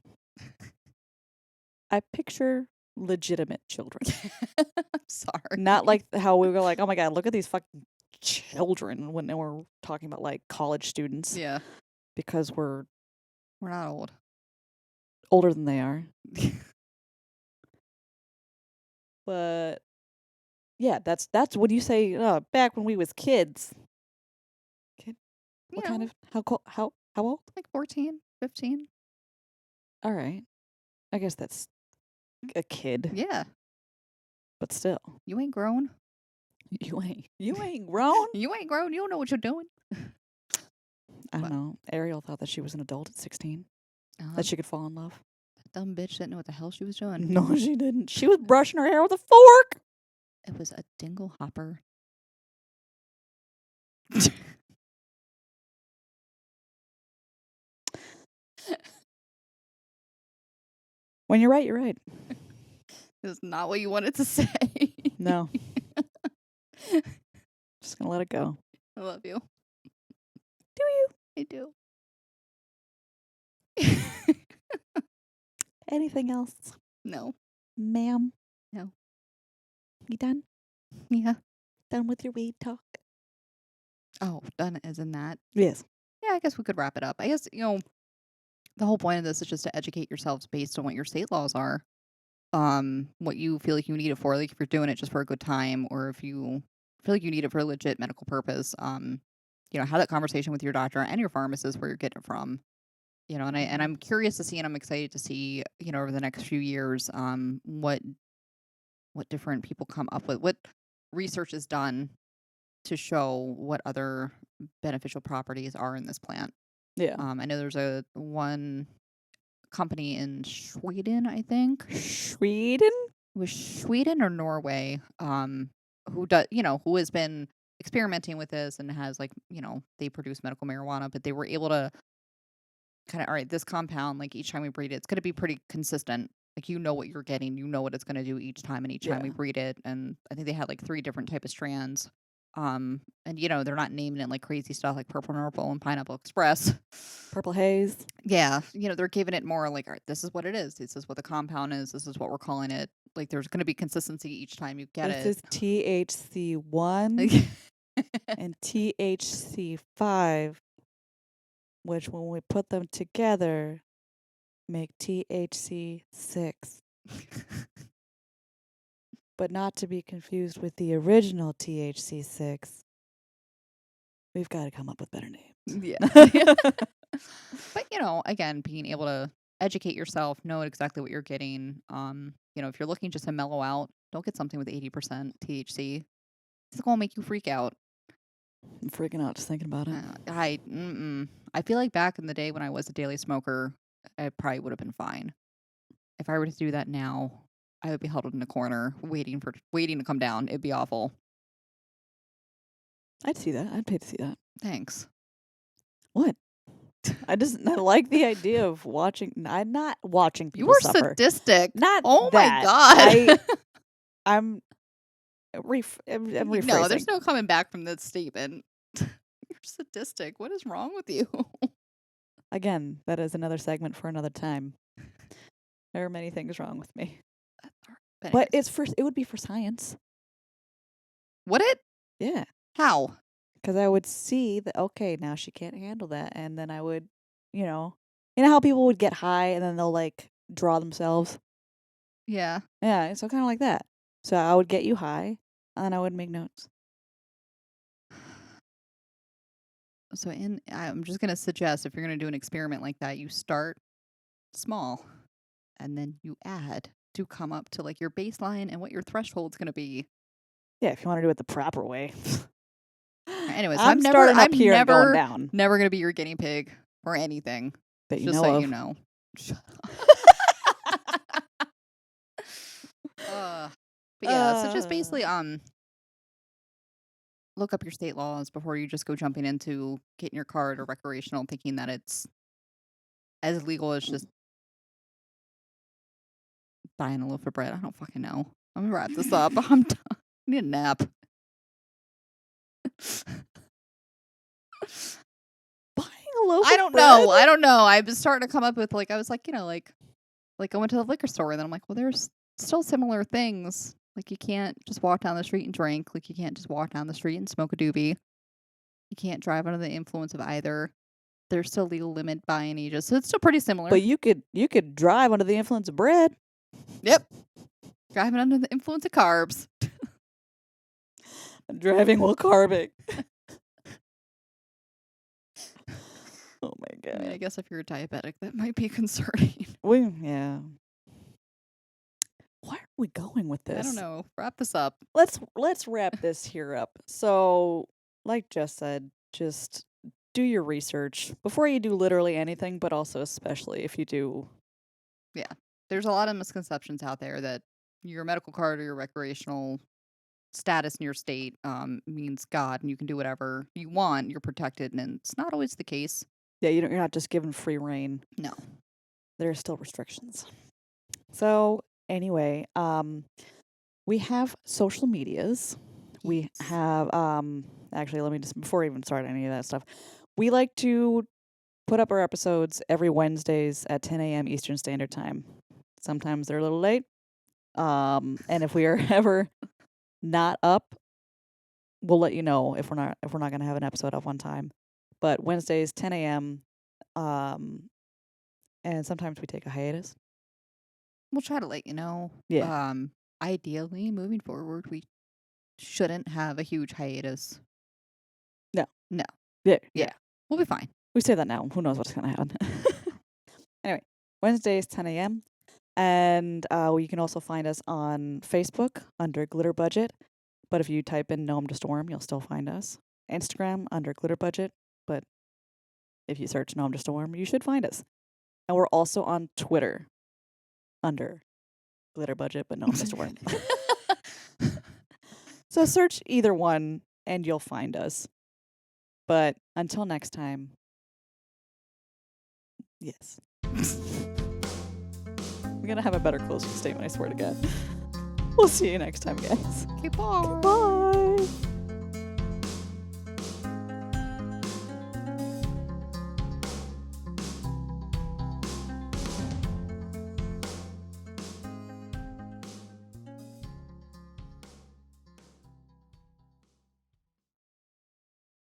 I picture legitimate children. I'm sorry. Not like how we were like, oh my God, look at these fucking children when they were talking about like college students. Yeah. Because we're We're not old. older than they are. But yeah, that's when you say back when we was kids. Kid? What kind of how old? Like 14, 15. All right. I guess that's a kid, Yeah. but still. You ain't grown. You ain't grown? You ain't grown. You don't know what you're doing. I don't know. Ariel thought that she was an adult at 16. That she could fall in love. Dumb bitch didn't know what the hell she was doing. No, she didn't. She was brushing her hair with a fork. It was a dingle hopper. When you're right, you're right. This is not what you wanted to say. No. Just gonna let it go. I love you. Do you? I do. Anything else? No. Ma'am? No. You done? Yeah. Done with your weed talk? Oh, done as in that. Yes. Yeah, I guess we could wrap it up. I guess, the whole point of this is just to educate yourselves based on what your state laws are. What you feel like you need it for, like if you're doing it just for a good time or if you feel like you need it for a legit medical purpose, have that conversation with your doctor and your pharmacist where you're getting it from. And I'm curious to see and I'm excited to see, over the next few years, what different people come up with, what research is done to show what other beneficial properties are in this plant. Yeah. I know there's one company in Sweden, I think. Sweden? It was Sweden or Norway, who has been experimenting with this and has they produce medical marijuana, but they were able to kind of, all right, this compound, like each time we breed it, it's going to be pretty consistent. Like, you know what you're getting, you know what it's going to do each time, and each time we Yeah. breed it. And I think they had like 3 different type of strands. And they're not naming it like crazy stuff like Purple Nurple and Pineapple Express. Purple haze. Yeah, they're giving it more like, all right, this is what it is. This is what the compound is. This is what we're calling it. Like, there's going to be consistency each time you get This it. is THC1 and THC5, which when we put them together make THC6. But not to be confused with the original THC6. We've got to come up with better names. Yeah. But, again, being able to educate yourself, know exactly what you're getting. If you're looking just to mellow out, don't get something with 80% THC. It's going to make you freak out. I'm freaking out just thinking about it. I feel like back in the day when I was a daily smoker, I probably would have been fine. If I were to do that now, I would be huddled in a corner waiting to come down. It'd be awful. I'd see that. I'd pay to see that. Thanks. What? I like the idea of watching. I'm not watching You people were suffer. sadistic. Not Oh that. my God. I'm rephrasing. No, there's no coming back from that statement. You're sadistic. What is wrong with you? Again, that is another segment for another time. There are many things wrong with me. But it would be for science. Would it? Yeah. How? Because I would see that, okay, now she can't handle that. And then I would, you know how people would get high and then they'll like draw themselves? Yeah. Yeah, so kind of like that. So I would get you high and then I would make notes. So I'm just going to suggest if you're going to do an experiment like that, you start small and then you add to come up to like your baseline and what your threshold's going to be. Yeah, if you want to do it the proper way. Anyways, I'm starting up here and going down. Never going to be your guinea pig or anything. That you just know so of. you know. Shut up. But yeah, so just basically look up your state laws before you just go jumping into getting your card or recreational thinking that it's as legal as just buying a loaf of bread. I don't fucking know. I'm gonna wrap this up. I'm done. I need a nap. Buying a loaf I of don't bread? know. I don't know. I was starting to come up with I was like, like I went to the liquor store and then I'm like, well, there's still similar things. Like, you can't just walk down the street and drink. Like, you can't just walk down the street and smoke a doobie. You can't drive under the influence of either. There's still legal limit buying ages, so it's still pretty similar. But you could drive under the influence of bread. Yep. Driving under the influence of carbs. Driving while carbing. Oh my God. I mean, I guess if you're a diabetic, that might be concerning. Yeah. Why are we going with this? I don't know. Wrap this up. Let's wrap this here up. So, like Jess said, just do your research before you do literally anything, but also especially if you do. Yeah. There's a lot of misconceptions out there that your medical card or your recreational status in your state means God and you can do whatever you want. You're protected, and it's not always the case. Yeah, you're not just given free reign. No. There are still restrictions. So, anyway, we have social medias. Yes. We have actually, let me just, before I even start any of that stuff, we like to put up our episodes every Wednesdays at 10 a.m. Eastern Standard Time. Sometimes they're a little late. And if we are ever not up, we'll let you know if we're not going to have an episode up on time. But Wednesdays 10 a.m. And sometimes we take a hiatus. We'll try to let you know. Yeah. Ideally, moving forward, we shouldn't have a huge hiatus. No. Yeah. We'll be fine. We say that now. Who knows what's going to happen? Anyway, Wednesdays 10 a.m. And you can also find us on Facebook under Glitter Budget. But if you type in Gnome to Storm, you'll still find us. Instagram under Glitter Budget. But if you search Gnome to Storm, you should find us. And we're also on Twitter under Glitter Budget, but Gnome to Storm. So search either one and you'll find us. But until next time, Yes. I'm gonna have a better closing statement, I swear to God. We'll see you next time, guys. Okay, bye. Bye.